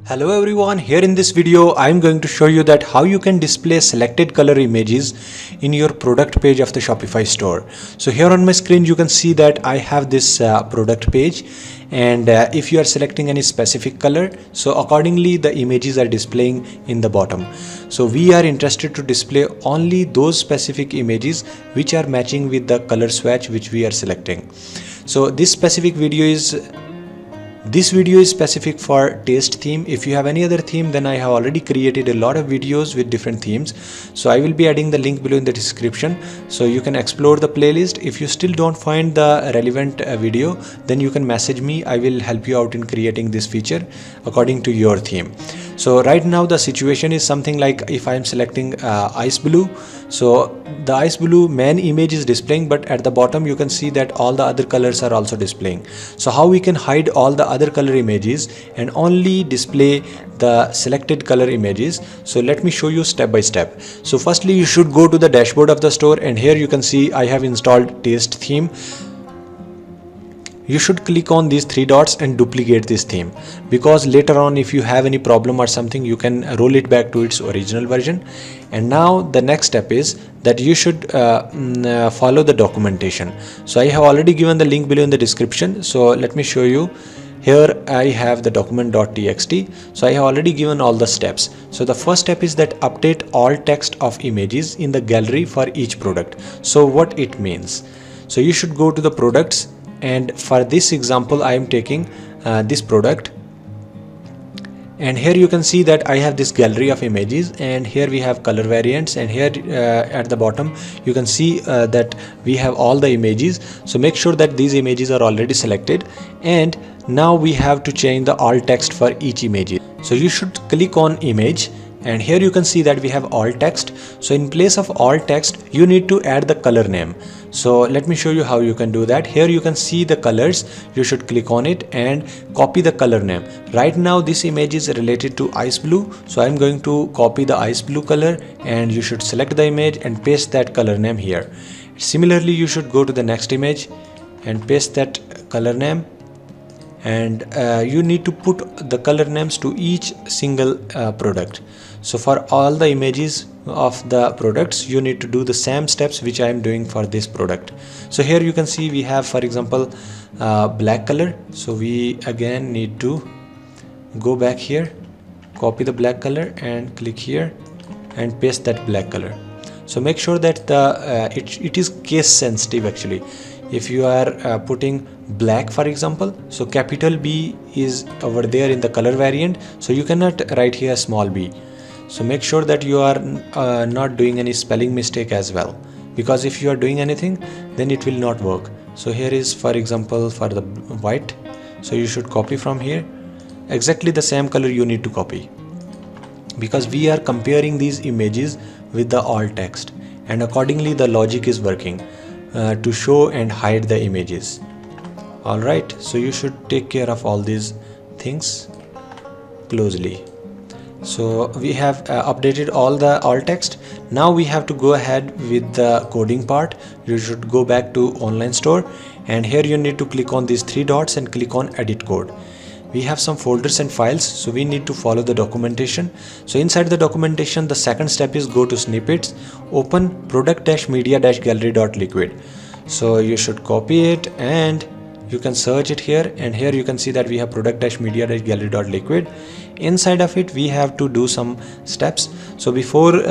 Hello everyone, here in this video I am going to show you that how you can display selected color images in your product page of the Shopify store. So here on my screen you can see that I have this product page, and if you are selecting any specific color, so accordingly the images are displaying in the bottom. So we are interested to display only those specific images which are matching with the color swatch which we are selecting. So this video is specific for taste theme. If you have any other theme, then I have already created a lot of videos with different themes. So I will be adding the link below in the description, so you can explore the playlist. If you still don't find the relevant video, then you can message me. I will help you out in creating this feature according to your theme. So right now the situation is something like, if I am selecting ice blue, so the ice blue main image is displaying, but at the bottom you can see that all the other colors are also displaying. So how we can hide all the other color images and only display the selected color images? So let me show you step by step. So firstly, you should go to the dashboard of the store, and here you can see I have installed taste theme. You should click on these three dots and duplicate this theme, because later on if you have any problem or something, you can roll it back to its original version. And now the next step is that you should follow the documentation. So I have already given the link below in the description, so let me show you. Here I have the document.txt. So I have already given all the steps. So the first step is that update all text of images in the gallery for each product. So what it means? So you should go to the products, and for this example I am taking this product, and here you can see that I have this gallery of images, and here we have color variants, and here at the bottom you can see that we have all the images. So make sure that these images are already selected, and now we have to change the alt text for each image. So you should click on image, and here you can see that we have alt text. So in place of alt text you need to add the color name. So let me show you how you can do that. Here you can see the colors. You should click on it and copy the color name. Right now this image is related to ice blue, so I'm going to copy the ice blue color, and you should select the image and paste that color name here. Similarly, you should go to the next image and paste that color name, and you need to put the color names to each single product. So for all the images of the products, you need to do the same steps which I am doing for this product. So here you can see we have, for example, black color. So we again need to go back here, copy the black color and click here and paste that black color. So make sure that it is case sensitive actually. If you are putting black, for example, so capital B is over there in the color variant, so you cannot write here small b. So make sure that you are not doing any spelling mistake as well, because if you are doing anything, then it will not work. So here is, for example, for the white, so you should copy from here. Exactly the same color you need to copy, because we are comparing these images with the alt text, and accordingly the logic is working to show and hide the images. Alright, so you should take care of all these things closely. So we have updated all the alt text. Now we have to go ahead with the coding part. You should go back to online store, and here you need to click on these three dots and click on edit code. We have some folders and files, so we need to follow the documentation. So inside the documentation, the second step is go to snippets, open product-media-gallery.liquid. So you should copy it and you can search it here, and here you can see that we have product-media-gallery.liquid. Inside of it we have to do some steps. So before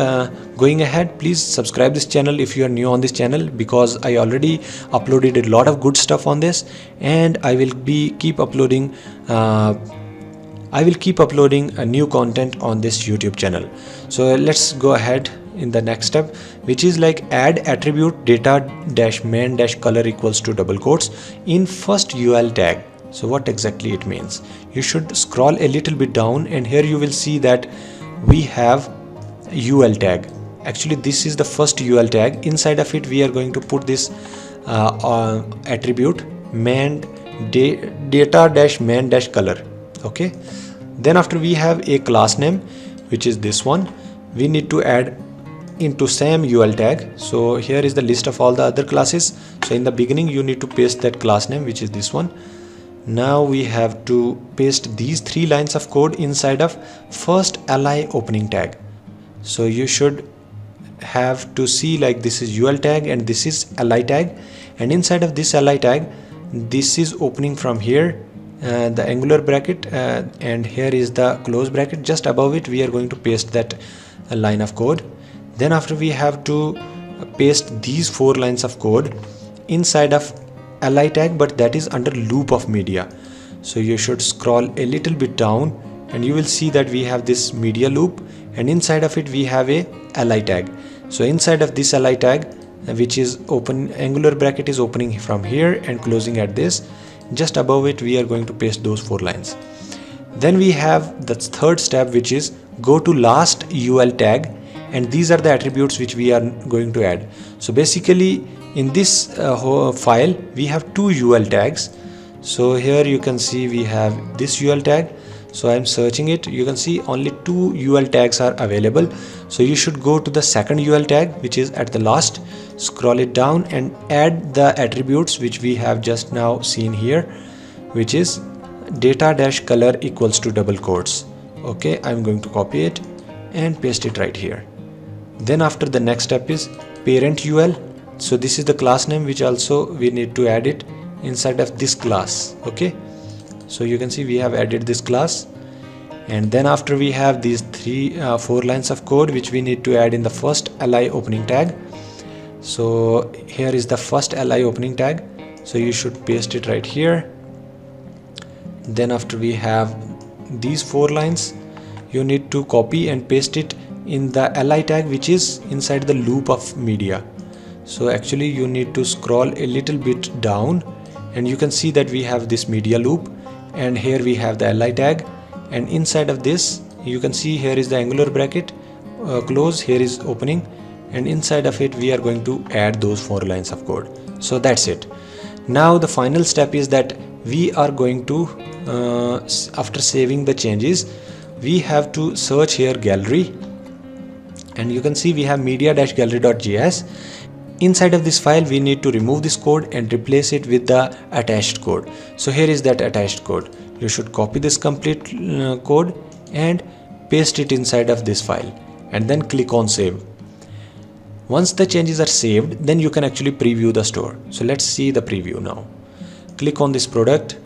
going ahead, please subscribe this channel if you are new on this channel, because I already uploaded a lot of good stuff on this, and I will keep uploading a new content on this YouTube channel. So let's go ahead in the next step, which is like add attribute data-main-color equals to double quotes in first UL tag. So what exactly it means? You should scroll a little bit down, and here you will see that we have UL tag. Actually this is the first UL tag. Inside of it we are going to put this attribute data-main-color. Okay, then after we have a class name, which is this one. We need to add into same UL tag. So here is the list of all the other classes. So in the beginning you need to paste that class name, which is this one. Now we have to paste these 3 lines of code inside of first li opening tag. So you should have to see like this is ul tag and this is li tag, and inside of this li tag, this is opening from here, the angular bracket, and here is the close bracket. Just above it we are going to paste that line of code. Then after we have to paste these 4 lines of code inside of li tag, but that is under loop of media. So you should scroll a little bit down and you will see that we have this media loop, and inside of it we have a li tag. So inside of this li tag, which is open, angular bracket is opening from here and closing at this, just above it we are going to paste those 4 lines. Then we have the third step, which is go to last ul tag, and these are the attributes which we are going to add. So basically in this file we have 2 ul tags. So here you can see we have this ul tag. So I'm searching it, you can see only 2 ul tags are available. So you should go to the second ul tag, which is at the last, scroll it down and add the attributes which we have just now seen here, which is data dash color equals to double quotes. Okay, I'm going to copy it and paste it right here. Then after, the next step is parent ul. So this is the class name which also we need to add it inside of this class. Okay, so you can see we have added this class, and then after we have these 4 lines of code which we need to add in the first li opening tag. So here is the first li opening tag, so you should paste it right here. Then after we have these 4 lines, you need to copy and paste it in the li tag which is inside the loop of media. So actually you need to scroll a little bit down and you can see that we have this media loop, and here we have the li tag, and inside of this you can see here is the angular bracket, close, here is opening, and inside of it we are going to add those 4 lines of code. So that's it. Now the final step is that we are going to after saving the changes, we have to search here gallery, and you can see we have media-gallery.js. Inside of this file we need to remove this code and replace it with the attached code. So here is that attached code. You should copy this complete code and paste it inside of this file, and then click on save. Once the changes are saved, then you can actually preview the store. So let's see the preview now. Click on this product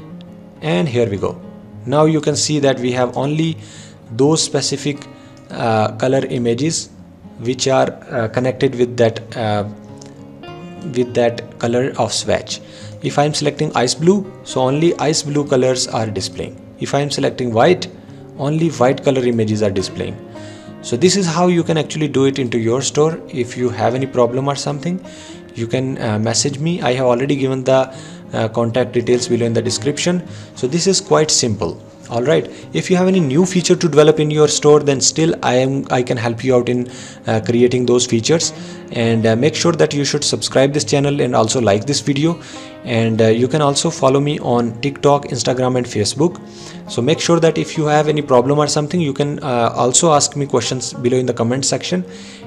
and here we go. Now you can see that we have only those specific color images which are connected with that color of swatch. If I am selecting ice blue, so only ice blue colors are displaying. If I am selecting white, only white color images are displaying. So this is how you can actually do it into your store. If you have any problem or something, you can message me. I have already given the contact details below in the description. So this is quite simple. Alright, if you have any new feature to develop in your store, then still I can help you out in creating those features. And make sure that you should subscribe this channel and also like this video. And you can also follow me on TikTok, Instagram and Facebook. So make sure that if you have any problem or something, you can also ask me questions below in the comment section.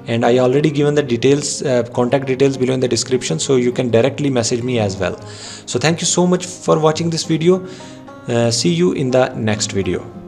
And I already given the details, contact details below in the description, so you can directly message me as well. So thank you so much for watching this video. See you in the next video.